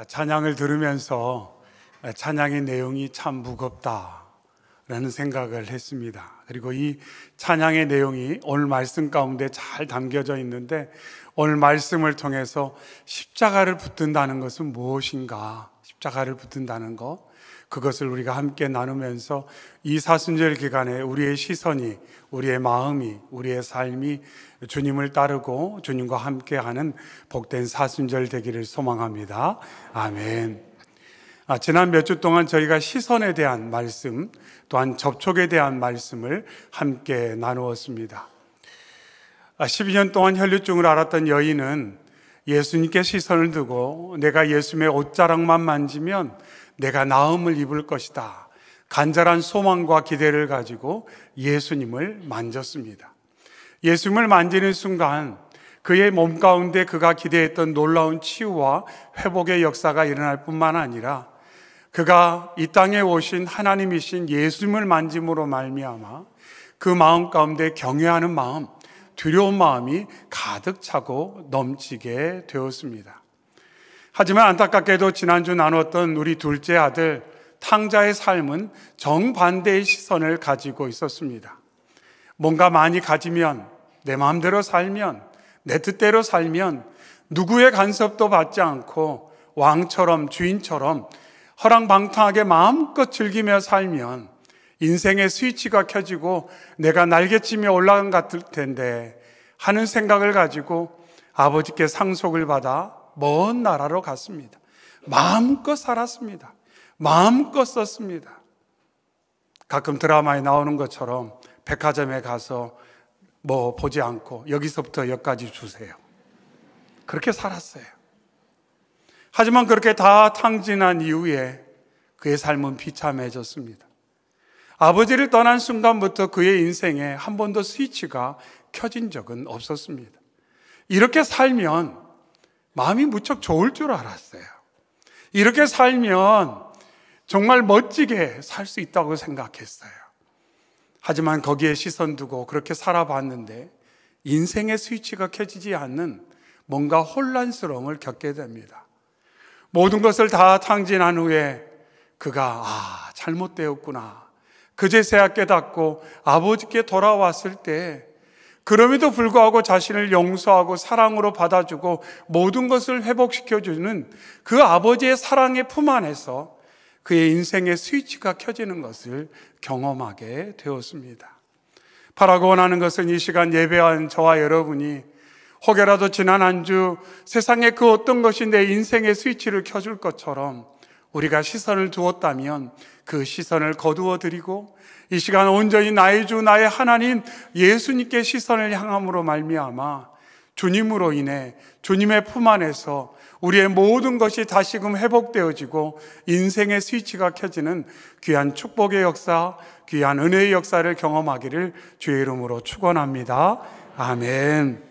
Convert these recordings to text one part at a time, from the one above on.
찬양을 들으면서 찬양의 내용이 참 무겁다라는 생각을 했습니다. 그리고 이 찬양의 내용이 오늘 말씀 가운데 잘 담겨져 있는데, 오늘 말씀을 통해서 십자가를 붙든다는 것은 무엇인가? 십자가를 붙든다는 것, 그것을 우리가 함께 나누면서 이 사순절 기간에 우리의 시선이, 우리의 마음이, 우리의 삶이 주님을 따르고 주님과 함께하는 복된 사순절 되기를 소망합니다. 아멘. 지난 몇 주 동안 저희가 시선에 대한 말씀, 또한 접촉에 대한 말씀을 함께 나누었습니다. 12년 동안 혈류증을 앓았던 여인은 예수님께 시선을 두고 내가 예수님의 옷자락만 만지면 내가 나음을 입을 것이다, 간절한 소망과 기대를 가지고 예수님을 만졌습니다. 예수님을 만지는 순간 그의 몸 가운데 그가 기대했던 놀라운 치유와 회복의 역사가 일어날 뿐만 아니라 그가 이 땅에 오신 하나님이신 예수님을 만짐으로 말미암아 그 마음 가운데 경외하는 마음, 두려운 마음이 가득 차고 넘치게 되었습니다. 하지만 안타깝게도 지난주 나눴던 우리 둘째 아들 탕자의 삶은 정반대의 시선을 가지고 있었습니다. 뭔가 많이 가지면, 내 마음대로 살면, 내 뜻대로 살면, 누구의 간섭도 받지 않고 왕처럼, 주인처럼 허랑방탕하게 마음껏 즐기며 살면 인생의 스위치가 켜지고 내가 날개치며 올라간 것 같을 텐데 하는 생각을 가지고 아버지께 상속을 받아 먼 나라로 갔습니다. 마음껏 살았습니다. 마음껏 썼습니다. 가끔 드라마에 나오는 것처럼 백화점에 가서 뭐 보지 않고 여기서부터 여기까지 주세요. 그렇게 살았어요. 하지만 그렇게 다 탕진한 이후에 그의 삶은 비참해졌습니다. 아버지를 떠난 순간부터 그의 인생에 한 번도 스위치가 켜진 적은 없었습니다. 이렇게 살면 마음이 무척 좋을 줄 알았어요. 이렇게 살면 정말 멋지게 살 수 있다고 생각했어요. 하지만 거기에 시선 두고 그렇게 살아봤는데 인생의 스위치가 켜지지 않는 뭔가 혼란스러움을 겪게 됩니다. 모든 것을 다 탕진한 후에 그가 잘못되었구나, 그제서야 깨닫고 아버지께 돌아왔을 때 그럼에도 불구하고 자신을 용서하고 사랑으로 받아주고 모든 것을 회복시켜주는 그 아버지의 사랑의 품 안에서 그의 인생의 스위치가 켜지는 것을 경험하게 되었습니다. 바라고 원하는 것은 이 시간 예배한 저와 여러분이 혹여라도 지난 한 주 세상에 그 어떤 것이 내 인생의 스위치를 켜줄 것처럼 우리가 시선을 두었다면 그 시선을 거두어 드리고 이 시간 온전히 나의 주 나의 하나님 예수님께 시선을 향함으로 말미암아 주님으로 인해 주님의 품 안에서 우리의 모든 것이 다시금 회복되어지고 인생의 스위치가 켜지는 귀한 축복의 역사, 귀한 은혜의 역사를 경험하기를 주의 이름으로 축원합니다. 아멘.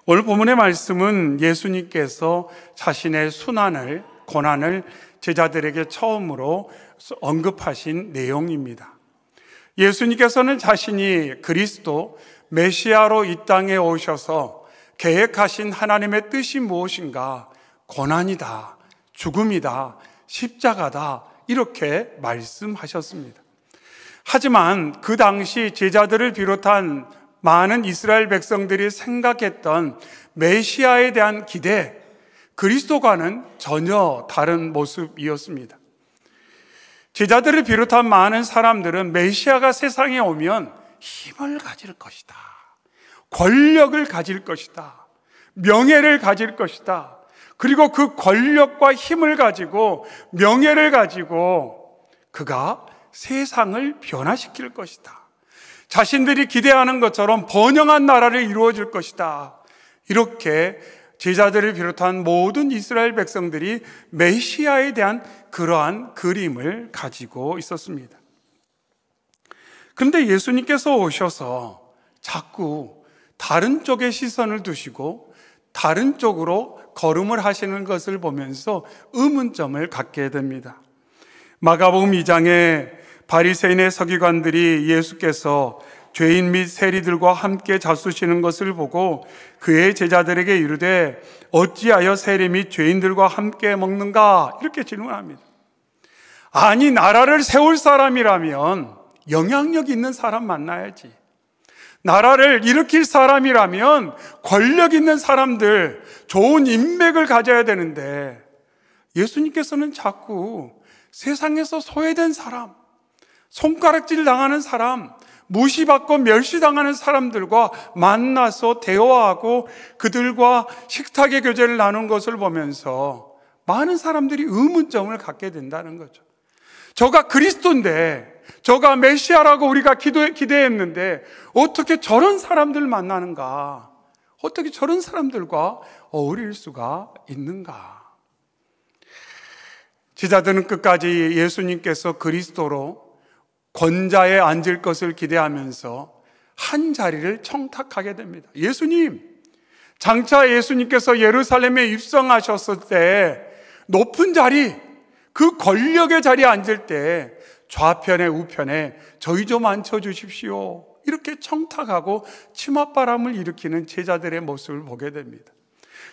오늘 본문의 말씀은 예수님께서 자신의 순환을, 고난을 제자들에게 처음으로 언급하신 내용입니다. 예수님께서는 자신이 그리스도 메시아로 이 땅에 오셔서 계획하신 하나님의 뜻이 무엇인가, 고난이다, 죽음이다, 십자가다, 이렇게 말씀하셨습니다. 하지만 그 당시 제자들을 비롯한 많은 이스라엘 백성들이 생각했던 메시아에 대한 기대, 그리스도와는 전혀 다른 모습이었습니다. 제자들을 비롯한 많은 사람들은 메시아가 세상에 오면 힘을 가질 것이다, 권력을 가질 것이다, 명예를 가질 것이다, 그리고 그 권력과 힘을 가지고 명예를 가지고 그가 세상을 변화시킬 것이다, 자신들이 기대하는 것처럼 번영한 나라를 이루어줄 것이다, 이렇게 제자들을 비롯한 모든 이스라엘 백성들이 메시아에 대한 그러한 그림을 가지고 있었습니다. 그런데 예수님께서 오셔서 자꾸 다른 쪽에 시선을 두시고 다른 쪽으로 걸음을 하시는 것을 보면서 의문점을 갖게 됩니다. 마가복음 2장에 바리새인의 서기관들이 예수께서 죄인 및 세리들과 함께 잡수시는 것을 보고 그의 제자들에게 이르되 어찌하여 세리 및 죄인들과 함께 먹는가? 이렇게 질문합니다. 아니, 나라를 세울 사람이라면 영향력 있는 사람 만나야지. 나라를 일으킬 사람이라면 권력 있는 사람들, 좋은 인맥을 가져야 되는데 예수님께서는 자꾸 세상에서 소외된 사람, 손가락질 당하는 사람, 무시받고 멸시당하는 사람들과 만나서 대화하고 그들과 식탁의 교제를 나눈 것을 보면서 많은 사람들이 의문점을 갖게 된다는 거죠. 저가 그리스도인데, 저가 메시아라고 우리가 기대했는데 어떻게 저런 사람들 만나는가? 어떻게 저런 사람들과 어울릴 수가 있는가? 제자들은 끝까지 예수님께서 그리스도로 권자에 앉을 것을 기대하면서 한 자리를 청탁하게 됩니다. 예수님, 장차 예수님께서 예루살렘에 입성하셨을 때 높은 자리, 그 권력의 자리에 앉을 때 좌편에 우편에 저희 좀 앉혀주십시오. 이렇게 청탁하고 치맛바람을 일으키는 제자들의 모습을 보게 됩니다.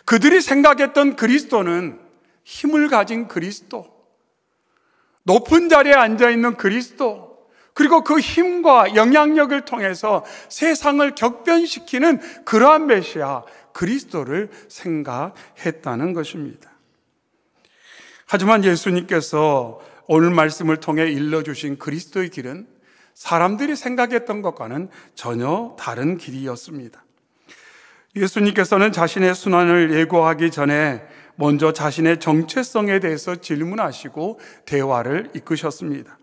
그들이 생각했던 그리스도는 힘을 가진 그리스도, 높은 자리에 앉아있는 그리스도, 그리고 그 힘과 영향력을 통해서 세상을 격변시키는 그러한 메시아 그리스도를 생각했다는 것입니다. 하지만 예수님께서 오늘 말씀을 통해 일러주신 그리스도의 길은 사람들이 생각했던 것과는 전혀 다른 길이었습니다. 예수님께서는 자신의 순환을 예고하기 전에 먼저 자신의 정체성에 대해서 질문하시고 대화를 이끄셨습니다.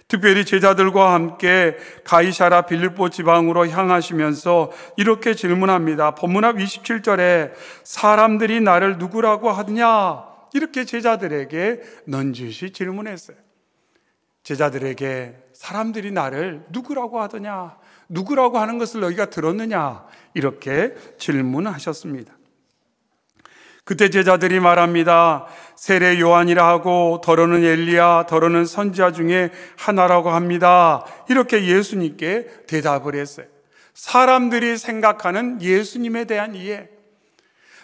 특별히 제자들과 함께 가이사랴 빌립보 지방으로 향하시면서 이렇게 질문합니다. 본문 앞 27절에 사람들이 나를 누구라고 하느냐? 이렇게 제자들에게 넌지시 질문했어요. 제자들에게 사람들이 나를 누구라고 하더냐? 누구라고 하는 것을 너희가 들었느냐? 이렇게 질문하셨습니다. 그때 제자들이 말합니다. 세례 요한이라 하고 더러는 엘리야, 더러는 선지자 중에 하나라고 합니다. 이렇게 예수님께 대답을 했어요. 사람들이 생각하는 예수님에 대한 이해.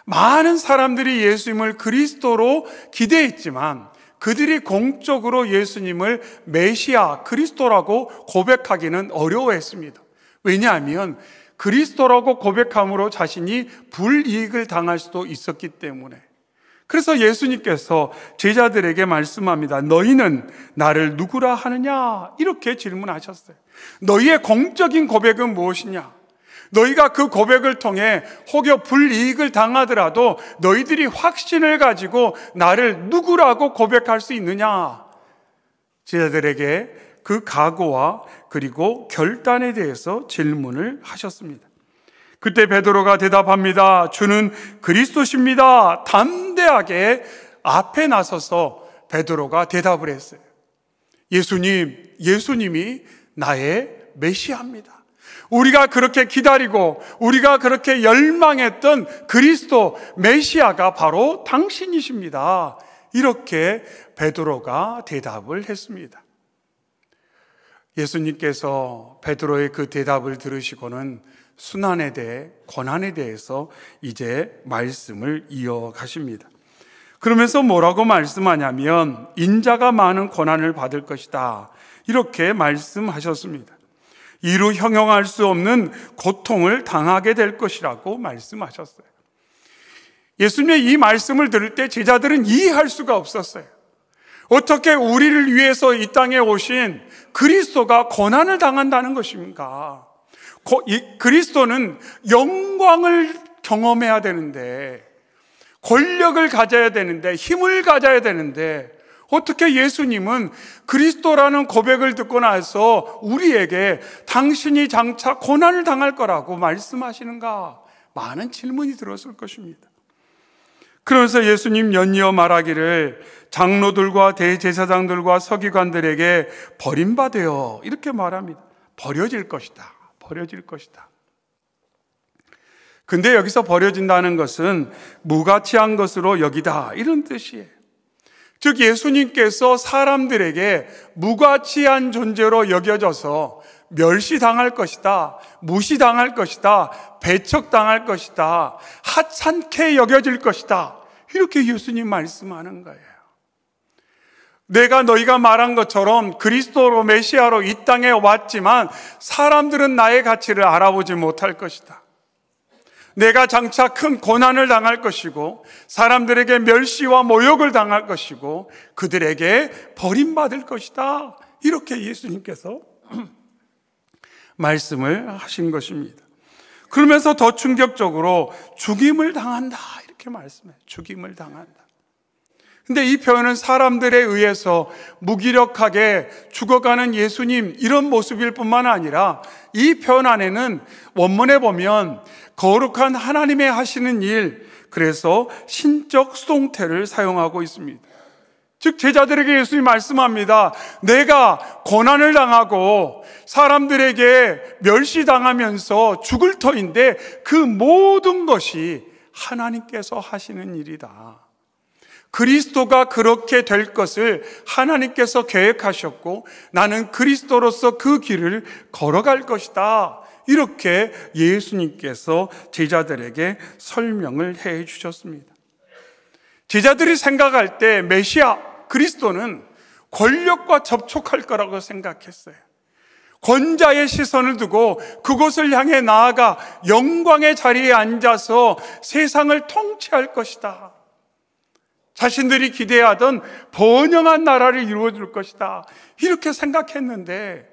많은 사람들이 예수님을 그리스도로 기대했지만 그들이 공적으로 예수님을 메시아, 그리스도라고 고백하기는 어려워했습니다. 왜냐하면 그리스도라고 고백함으로 자신이 불이익을 당할 수도 있었기 때문에. 그래서 예수님께서 제자들에게 말씀합니다. 너희는 나를 누구라 하느냐? 이렇게 질문하셨어요. 너희의 공적인 고백은 무엇이냐? 너희가 그 고백을 통해 혹여 불이익을 당하더라도 너희들이 확신을 가지고 나를 누구라고 고백할 수 있느냐? 제자들에게 그 각오와 그리고 결단에 대해서 질문을 하셨습니다. 그때 베드로가 대답합니다. 주는 그리스도십니다. 담대하게 앞에 나서서 베드로가 대답을 했어요. 예수님이 나의 메시아입니다. 우리가 그렇게 기다리고 우리가 그렇게 열망했던 그리스도 메시아가 바로 당신이십니다. 이렇게 베드로가 대답을 했습니다. 예수님께서 베드로의 그 대답을 들으시고는 순환에 대해, 고난에 대해서 이제 말씀을 이어가십니다. 그러면서 뭐라고 말씀하냐면 인자가 많은 고난을 받을 것이다. 이렇게 말씀하셨습니다. 이루 형용할 수 없는 고통을 당하게 될 것이라고 말씀하셨어요. 예수님의 이 말씀을 들을 때 제자들은 이해할 수가 없었어요. 어떻게 우리를 위해서 이 땅에 오신 그리스도가 고난을 당한다는 것입니까? 그리스도는 영광을 경험해야 되는데, 권력을 가져야 되는데, 힘을 가져야 되는데, 어떻게 예수님은 그리스도라는 고백을 듣고 나서 우리에게 당신이 장차 고난을 당할 거라고 말씀하시는가? 많은 질문이 들었을 것입니다. 그러면서 예수님 연이어 말하기를 장로들과 대제사장들과 서기관들에게 버림받아요. 이렇게 말합니다. 버려질 것이다. 버려질 것이다. 근데 여기서 버려진다는 것은 무가치한 것으로 여기다. 이런 뜻이에요. 즉 예수님께서 사람들에게 무가치한 존재로 여겨져서 멸시당할 것이다, 무시당할 것이다, 배척당할 것이다, 하찮게 여겨질 것이다, 이렇게 예수님 말씀하는 거예요. 내가 너희가 말한 것처럼 그리스도로 메시아로 이 땅에 왔지만 사람들은 나의 가치를 알아보지 못할 것이다. 내가 장차 큰 고난을 당할 것이고 사람들에게 멸시와 모욕을 당할 것이고 그들에게 버림받을 것이다. 이렇게 예수님께서 말씀을 하신 것입니다. 그러면서 더 충격적으로 죽임을 당한다 이렇게 말씀해요. 죽임을 당한다. 근데 이 표현은 사람들에 의해서 무기력하게 죽어가는 예수님 이런 모습일 뿐만 아니라 이 표현 안에는 원문에 보면 거룩한 하나님의 하시는 일, 그래서 신적 수동태를 사용하고 있습니다. 즉 제자들에게 예수님이 말씀합니다. 내가 고난을 당하고 사람들에게 멸시당하면서 죽을 터인데 그 모든 것이 하나님께서 하시는 일이다. 그리스도가 그렇게 될 것을 하나님께서 계획하셨고 나는 그리스도로서 그 길을 걸어갈 것이다. 이렇게 예수님께서 제자들에게 설명을 해 주셨습니다. 제자들이 생각할 때 메시아 그리스도는 권력과 접촉할 거라고 생각했어요. 권자의 시선을 두고 그곳을 향해 나아가 영광의 자리에 앉아서 세상을 통치할 것이다. 자신들이 기대하던 번영한 나라를 이루어줄 것이다. 이렇게 생각했는데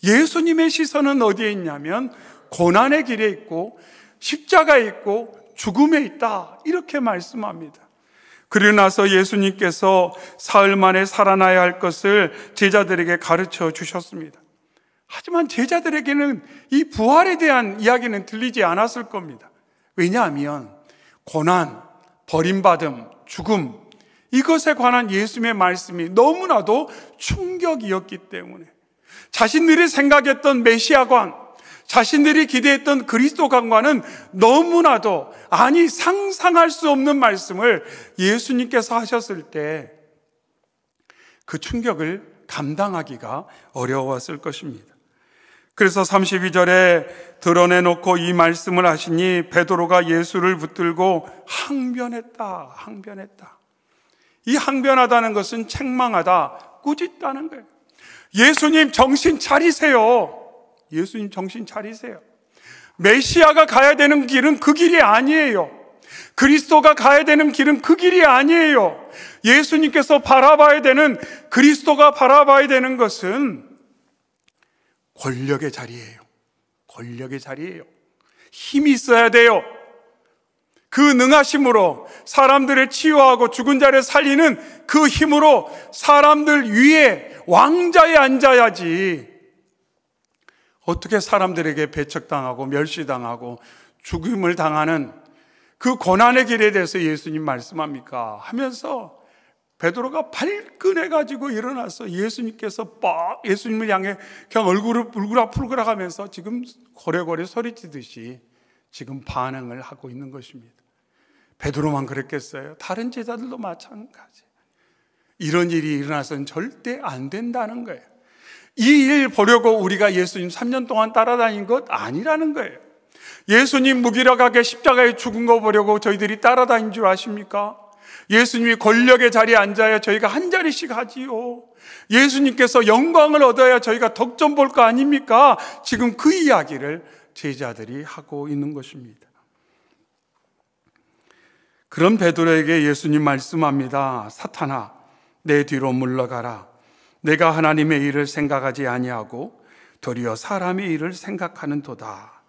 예수님의 시선은 어디에 있냐면 고난의 길에 있고 십자가에 있고 죽음에 있다. 이렇게 말씀합니다. 그리고 나서 예수님께서 사흘 만에 살아나야 할 것을 제자들에게 가르쳐 주셨습니다. 하지만 제자들에게는 이 부활에 대한 이야기는 들리지 않았을 겁니다. 왜냐하면 고난, 버림받음, 죽음 이것에 관한 예수님의 말씀이 너무나도 충격이었기 때문에 자신들이 생각했던 메시아관, 자신들이 기대했던 그리스도관과는 너무나도 아니 상상할 수 없는 말씀을 예수님께서 하셨을 때 그 충격을 감당하기가 어려웠을 것입니다. 그래서 32절에 드러내놓고 이 말씀을 하시니 베드로가 예수를 붙들고 항변했다. 이 항변하다는 것은 책망하다, 꾸짖다는 거예요. 예수님 정신 차리세요. 예수님 정신 차리세요. 메시아가 가야 되는 길은 그 길이 아니에요. 그리스도가 가야 되는 길은 그 길이 아니에요. 예수님께서 바라봐야 되는, 그리스도가 바라봐야 되는 것은 권력의 자리예요. 권력의 자리예요. 힘이 있어야 돼요. 그 능하심으로 사람들을 치유하고 죽은 자를 살리는 그 힘으로 사람들 위에 왕자에 앉아야지. 어떻게 사람들에게 배척당하고 멸시당하고 죽임을 당하는 그 고난의 길에 대해서 예수님 말씀합니까? 하면서 베드로가 발끈해가지고 일어나서 예수님께서 예수님을 향해 그냥 얼굴을 울그락불그락 하면서 지금 고래고래 소리치듯이 지금 반응을 하고 있는 것입니다. 베드로만 그랬겠어요? 다른 제자들도 마찬가지. 이런 일이 일어나서는 절대 안 된다는 거예요. 이 일 보려고 우리가 예수님 3년 동안 따라다닌 것 아니라는 거예요. 예수님 무기력하게 십자가에 죽은 거 보려고 저희들이 따라다닌 줄 아십니까? 예수님이 권력의 자리에 앉아야 저희가 한 자리씩 하지요. 예수님께서 영광을 얻어야 저희가 덕점 볼 거 아닙니까? 지금 그 이야기를 제자들이 하고 있는 것입니다. 그런 베드로에게 예수님 말씀합니다. 사탄아, 내 뒤로 물러가라. 내가 하나님의 일을 생각하지 아니하고 도리어 사람의 일을 생각하는도다.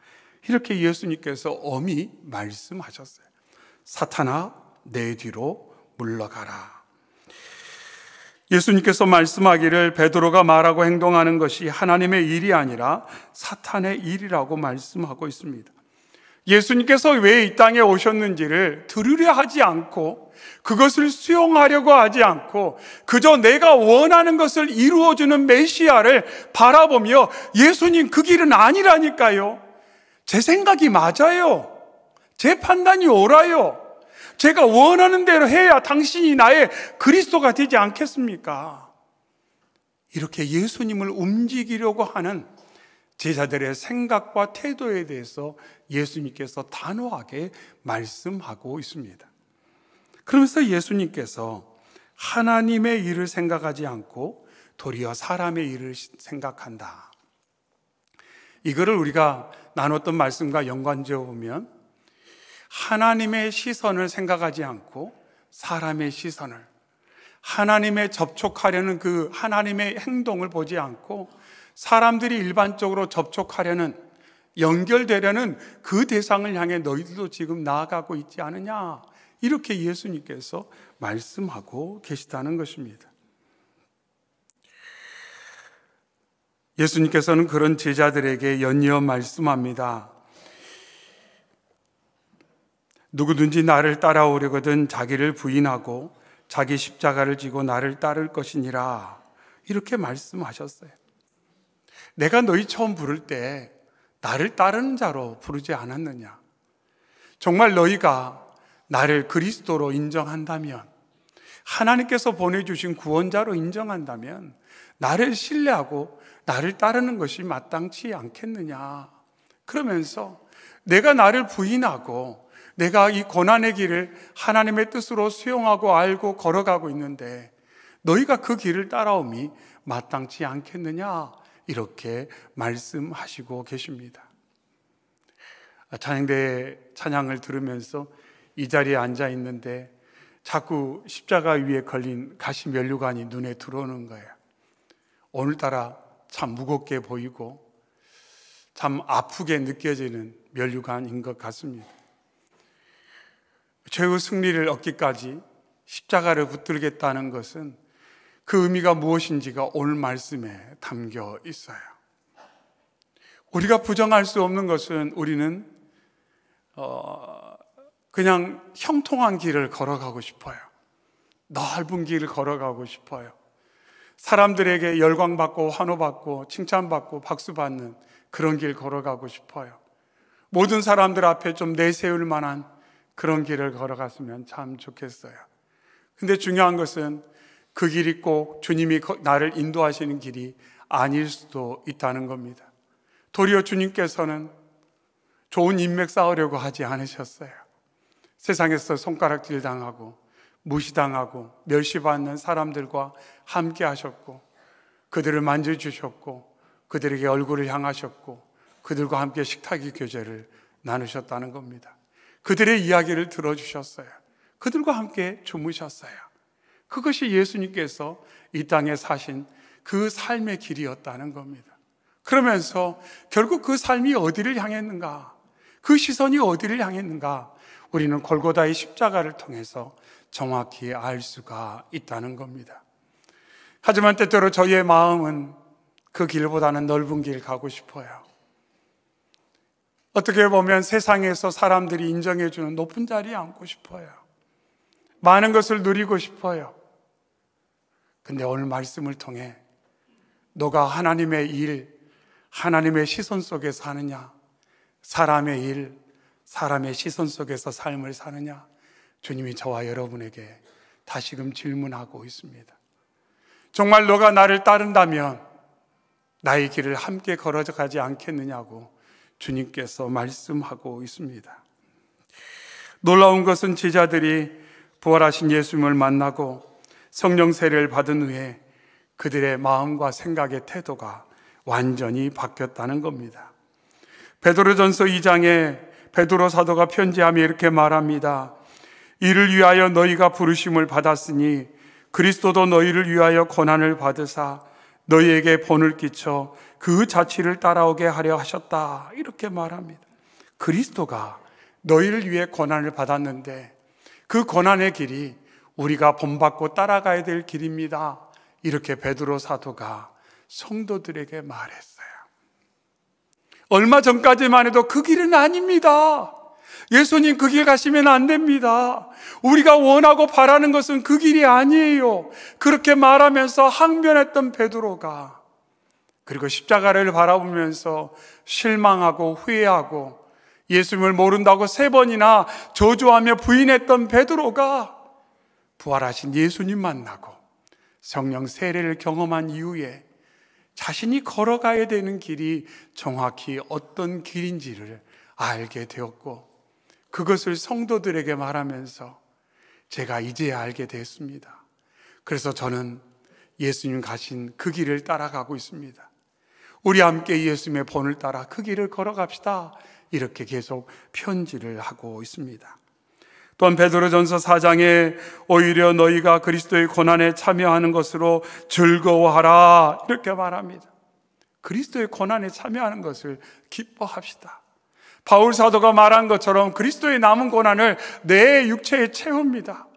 이렇게 예수님께서 엄히 말씀하셨어요. 사탄아, 내 뒤로 물러가라. 예수님께서 말씀하기를 베드로가 말하고 행동하는 것이 하나님의 일이 아니라 사탄의 일이라고 말씀하고 있습니다. 예수님께서 왜 이 땅에 오셨는지를 들으려 하지 않고 그것을 수용하려고 하지 않고 그저 내가 원하는 것을 이루어주는 메시아를 바라보며 예수님 그 길은 아니라니까요. 제 생각이 맞아요. 제 판단이 옳아요. 제가 원하는 대로 해야 당신이 나의 그리스도가 되지 않겠습니까? 이렇게 예수님을 움직이려고 하는 제자들의 생각과 태도에 대해서 예수님께서 단호하게 말씀하고 있습니다. 그러면서 예수님께서 하나님의 일을 생각하지 않고 도리어 사람의 일을 생각한다. 이거를 우리가 나눴던 말씀과 연관지어 보면 하나님의 시선을 생각하지 않고 사람의 시선을, 하나님의 접촉하려는 그 하나님의 행동을 보지 않고 사람들이 일반적으로 접촉하려는, 연결되려는 그 대상을 향해 너희들도 지금 나아가고 있지 않느냐, 이렇게 예수님께서 말씀하고 계시다는 것입니다. 예수님께서는 그런 제자들에게 연이어 말씀합니다. 누구든지 나를 따라오려거든 자기를 부인하고 자기 십자가를 지고 나를 따를 것이니라, 이렇게 말씀하셨어요. 내가 너희 처음 부를 때 나를 따르는 자로 부르지 않았느냐? 정말 너희가 나를 그리스도로 인정한다면, 하나님께서 보내주신 구원자로 인정한다면 나를 신뢰하고 나를 따르는 것이 마땅치 않겠느냐? 그러면서 내가 나를 부인하고 내가 이 고난의 길을 하나님의 뜻으로 수용하고 알고 걸어가고 있는데 너희가 그 길을 따라옴이 마땅치 않겠느냐? 이렇게 말씀하시고 계십니다. 찬양대의 찬양을 들으면서 이 자리에 앉아 있는데 자꾸 십자가 위에 걸린 가시 면류관이 눈에 들어오는 거예요. 오늘따라 참 무겁게 보이고 참 아프게 느껴지는 면류관인 것 같습니다. 죄의 승리를 얻기까지 십자가를 붙들겠다는 것은 그 의미가 무엇인지가 오늘 말씀에 담겨 있어요. 우리가 부정할 수 없는 것은 우리는 그냥 형통한 길을 걸어가고 싶어요. 넓은 길을 걸어가고 싶어요. 사람들에게 열광받고 환호받고 칭찬받고 박수받는 그런 길 걸어가고 싶어요. 모든 사람들 앞에 좀 내세울 만한 그런 길을 걸어갔으면 참 좋겠어요. 근데 중요한 것은 그 길이 꼭 주님이 나를 인도하시는 길이 아닐 수도 있다는 겁니다. 도리어 주님께서는 좋은 인맥 쌓으려고 하지 않으셨어요. 세상에서 손가락질 당하고 무시당하고 멸시받는 사람들과 함께 하셨고 그들을 만져주셨고 그들에게 얼굴을 향하셨고 그들과 함께 식탁의 교제를 나누셨다는 겁니다. 그들의 이야기를 들어주셨어요. 그들과 함께 주무셨어요. 그것이 예수님께서 이 땅에 사신 그 삶의 길이었다는 겁니다. 그러면서 결국 그 삶이 어디를 향했는가, 그 시선이 어디를 향했는가, 우리는 골고다의 십자가를 통해서 정확히 알 수가 있다는 겁니다. 하지만 때때로 저희의 마음은 그 길보다는 넓은 길 가고 싶어요. 어떻게 보면 세상에서 사람들이 인정해주는 높은 자리에 앉고 싶어요. 많은 것을 누리고 싶어요. 근데 오늘 말씀을 통해 너가 하나님의 일, 하나님의 시선 속에서 사느냐, 사람의 일, 사람의 시선 속에서 삶을 사느냐, 주님이 저와 여러분에게 다시금 질문하고 있습니다. 정말 너가 나를 따른다면 나의 길을 함께 걸어가지 않겠느냐고 주님께서 말씀하고 있습니다. 놀라운 것은 제자들이 부활하신 예수님을 만나고 성령 세례를 받은 후에 그들의 마음과 생각의 태도가 완전히 바뀌었다는 겁니다. 베드로전서 2장에 베드로 사도가 편지하며 이렇게 말합니다. 이를 위하여 너희가 부르심을 받았으니 그리스도도 너희를 위하여 고난을 받으사 너희에게 본을 끼쳐 그 자취를 따라오게 하려 하셨다, 이렇게 말합니다. 그리스도가 너희를 위해 고난을 받았는데 그 고난의 길이 우리가 본받고 따라가야 될 길입니다, 이렇게 베드로 사도가 성도들에게 말했어요. 얼마 전까지만 해도 그 길은 아닙니다. 예수님 그 길 가시면 안 됩니다. 우리가 원하고 바라는 것은 그 길이 아니에요. 그렇게 말하면서 항변했던 베드로가, 그리고 십자가를 바라보면서 실망하고 후회하고 예수님을 모른다고 3번이나 저주하며 부인했던 베드로가 부활하신 예수님 만나고 성령 세례를 경험한 이후에 자신이 걸어가야 되는 길이 정확히 어떤 길인지를 알게 되었고, 그것을 성도들에게 말하면서 제가 이제야 알게 됐습니다. 그래서 저는 예수님 가신 그 길을 따라가고 있습니다. 우리 함께 예수님의 본을 따라 그 길을 걸어갑시다. 이렇게 계속 편지를 하고 있습니다. 또한 베드로전서 4장에 오히려 너희가 그리스도의 고난에 참여하는 것으로 즐거워하라 이렇게 말합니다. 그리스도의 고난에 참여하는 것을 기뻐합시다. 바울 사도가 말한 것처럼 그리스도의 남은 고난을 내 육체에 채웁니다.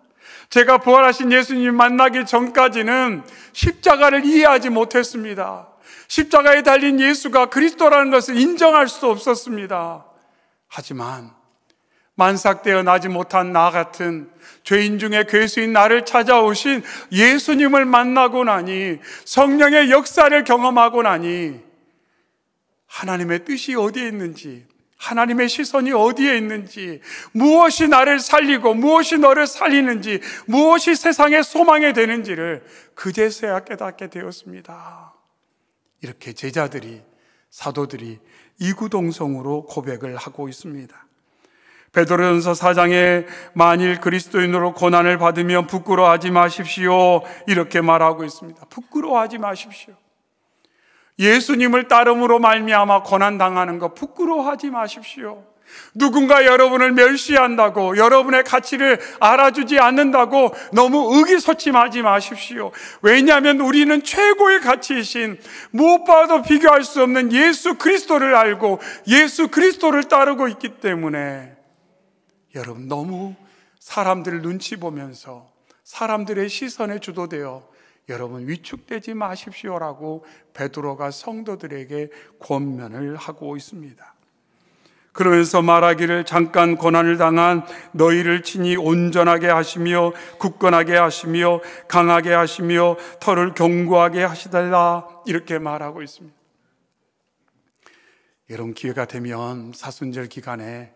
제가 부활하신 예수님 만나기 전까지는 십자가를 이해하지 못했습니다. 십자가에 달린 예수가 그리스도라는 것을 인정할 수 없었습니다. 하지만 만삭되어 나지 못한 나 같은 죄인 중에 괴수인 나를 찾아오신 예수님을 만나고 나니, 성령의 역사를 경험하고 나니, 하나님의 뜻이 어디에 있는지, 하나님의 시선이 어디에 있는지, 무엇이 나를 살리고 무엇이 너를 살리는지, 무엇이 세상의 소망이 되는지를 그제서야 깨닫게 되었습니다. 이렇게 제자들이, 사도들이 이구동성으로 고백을 하고 있습니다. 베드로전서 4장에 만일 그리스도인으로 고난을 받으면 부끄러워하지 마십시오 이렇게 말하고 있습니다. 부끄러워하지 마십시오. 예수님을 따름으로 말미암아 고난당하는 거 부끄러워하지 마십시오. 누군가 여러분을 멸시한다고, 여러분의 가치를 알아주지 않는다고 너무 의기소침하지 마십시오. 왜냐하면 우리는 최고의 가치이신, 무엇과도 비교할 수 없는 예수 그리스도를 알고 예수 그리스도를 따르고 있기 때문에 여러분 너무 사람들 눈치 보면서 사람들의 시선에 주도되어 여러분 위축되지 마십시오라고 베드로가 성도들에게 권면을 하고 있습니다. 그러면서 말하기를 잠깐 고난을 당한 너희를 친히 온전하게 하시며 굳건하게 하시며 강하게 하시며 털을 견고하게 하시달라 이렇게 말하고 있습니다. 여러분 기회가 되면 사순절 기간에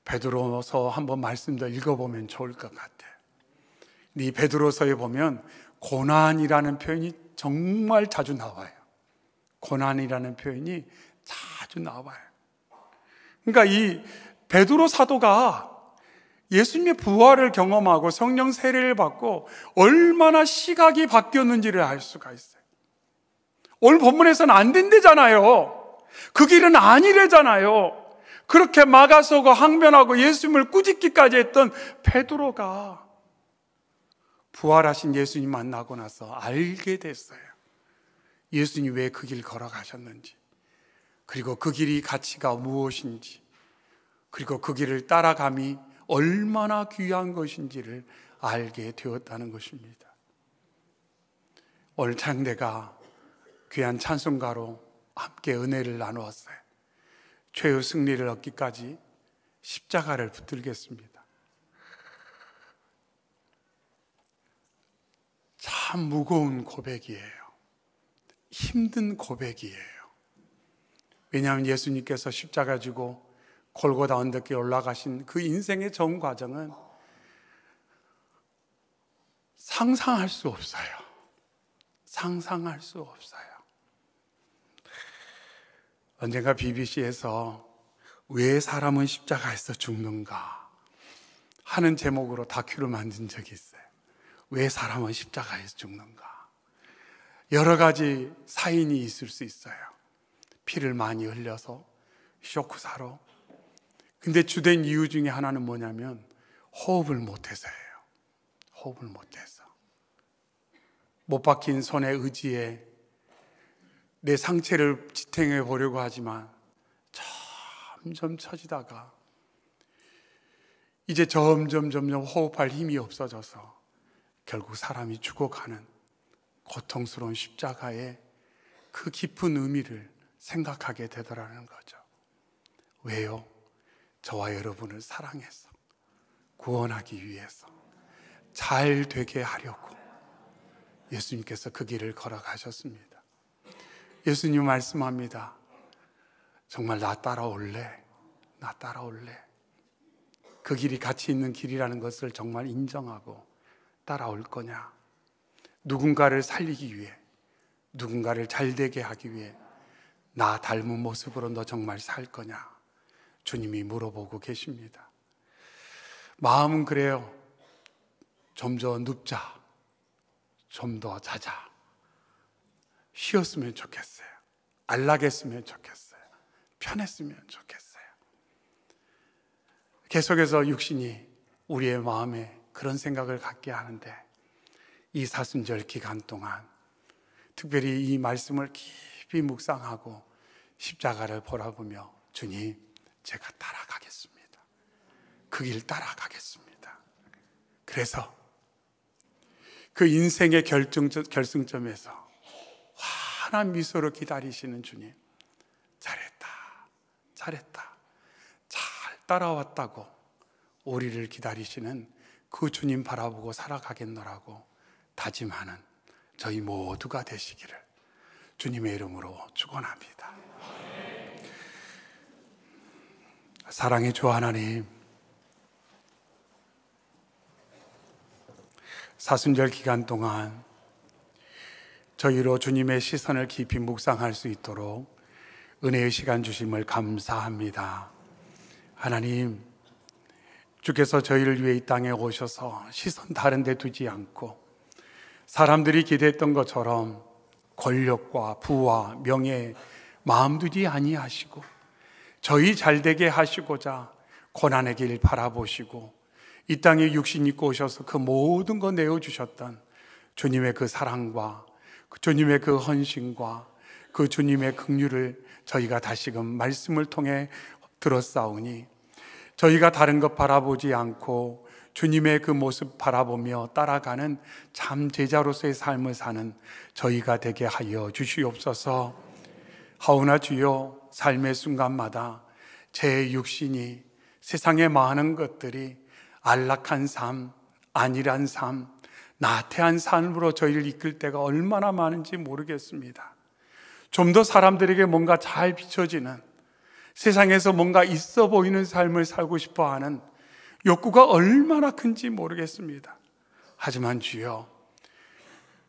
베드로서 한번 말씀도 읽어보면 좋을 것 같아요. 이 베드로서에 보면 고난이라는 표현이 정말 자주 나와요. 고난이라는 표현이 자주 나와요. 그러니까 이 베드로 사도가 예수님의 부활을 경험하고 성령 세례를 받고 얼마나 시각이 바뀌었는지를 알 수가 있어요. 오늘 본문에서는 안 된대잖아요. 그 길은 아니래잖아요. 그렇게 막아서고 항변하고 예수님을 꾸짖기까지 했던 베드로가 부활하신 예수님 만나고 나서 알게 됐어요. 예수님이 왜 그 길 걸어가셨는지, 그리고 그 길이 가치가 무엇인지, 그리고 그 길을 따라감이 얼마나 귀한 것인지를 알게 되었다는 것입니다. 오늘 찬양대가 귀한 찬송가로 함께 은혜를 나누었어요. 최후 승리를 얻기까지 십자가를 붙들겠습니다. 참 무거운 고백이에요. 힘든 고백이에요. 왜냐하면 예수님께서 십자가 지고 골고다 언덕에 올라가신 그 인생의 전 과정은 상상할 수 없어요. 상상할 수 없어요. 언젠가 BBC에서 왜 사람은 십자가에서 죽는가 하는 제목으로 다큐를 만든 적이 있어요. 왜 사람은 십자가에서 죽는가? 여러 가지 사인이 있을 수 있어요. 피를 많이 흘려서, 쇼크사로. 근데 주된 이유 중에 하나는 뭐냐면 호흡을 못해서예요. 호흡을 못해서. 못 박힌 손의 의지에 내 상체를 지탱해 보려고 하지만 점점 처지다가 이제 점점 호흡할 힘이 없어져서 결국 사람이 죽어가는 고통스러운 십자가의 그 깊은 의미를 생각하게 되더라는 거죠. 왜요? 저와 여러분을 사랑해서, 구원하기 위해서, 잘 되게 하려고 예수님께서 그 길을 걸어가셨습니다. 예수님 말씀합니다. 정말 나 따라올래? 나 따라올래? 그 길이 가치 있는 길이라는 것을 정말 인정하고 따라올 거냐? 누군가를 살리기 위해, 누군가를 잘되게 하기 위해 나 닮은 모습으로 너 정말 살 거냐? 주님이 물어보고 계십니다. 마음은 그래요. 좀 더 눕자, 좀 더 자자, 쉬었으면 좋겠어요. 안락했으면 좋겠어요. 편했으면 좋겠어요. 계속해서 육신이 우리의 마음에 그런 생각을 갖게 하는데, 이 사순절 기간 동안 특별히 이 말씀을 깊이 묵상하고 십자가를 바라보며 주님, 제가 따라가겠습니다. 그 길 따라가겠습니다. 그래서 그 인생의 결승점에서 환한 미소로 기다리시는 주님, 잘했다, 잘했다, 잘 따라왔다고 우리를 기다리시는 그 주님 바라보고 살아가겠노라고 다짐하는 저희 모두가 되시기를 주님의 이름으로 축원합니다. 사랑의 주 하나님, 사순절 기간 동안 저희로 주님의 시선을 깊이 묵상할 수 있도록 은혜의 시간 주심을 감사합니다. 하나님, 주께서 저희를 위해 이 땅에 오셔서 시선 다른 데 두지 않고 사람들이 기대했던 것처럼 권력과 부와 명예 마음 두지 아니하시고 저희 잘되게 하시고자 고난의 길 바라보시고 이 땅에 육신 입고 오셔서 그 모든 거 내어주셨던 주님의 그 사랑과 주님의 그 헌신과 그 주님의 긍휼을 저희가 다시금 말씀을 통해 들었사오니 저희가 다른 것 바라보지 않고 주님의 그 모습 바라보며 따라가는 참 제자로서의 삶을 사는 저희가 되게 하여 주시옵소서. 하오나 주여, 삶의 순간마다 제 육신이 세상의 많은 것들이 안락한 삶, 안일한 삶, 나태한 삶으로 저희를 이끌 때가 얼마나 많은지 모르겠습니다. 좀 더 사람들에게 뭔가 잘 비춰지는, 세상에서 뭔가 있어 보이는 삶을 살고 싶어 하는 욕구가 얼마나 큰지 모르겠습니다. 하지만 주여,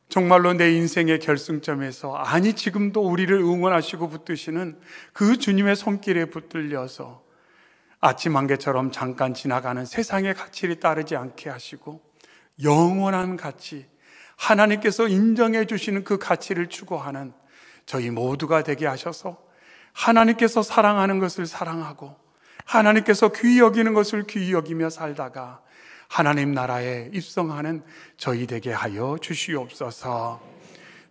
정말로 내 인생의 결승점에서, 아니 지금도 우리를 응원하시고 붙드시는 그 주님의 손길에 붙들려서 아침 안개처럼 잠깐 지나가는 세상의 가치를 따르지 않게 하시고 영원한 가치, 하나님께서 인정해 주시는 그 가치를 추구하는 저희 모두가 되게 하셔서 하나님께서 사랑하는 것을 사랑하고 하나님께서 귀히 여기는 것을 귀히 여기며 살다가 하나님 나라에 입성하는 저희 되게 하여 주시옵소서.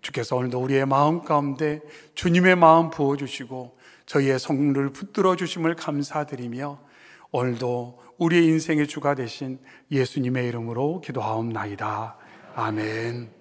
주께서 오늘도 우리의 마음 가운데 주님의 마음 부어주시고 저희의 성문을 붙들어 주심을 감사드리며 오늘도 우리의 인생의 주가 되신 예수님의 이름으로 기도하옵나이다. 아멘.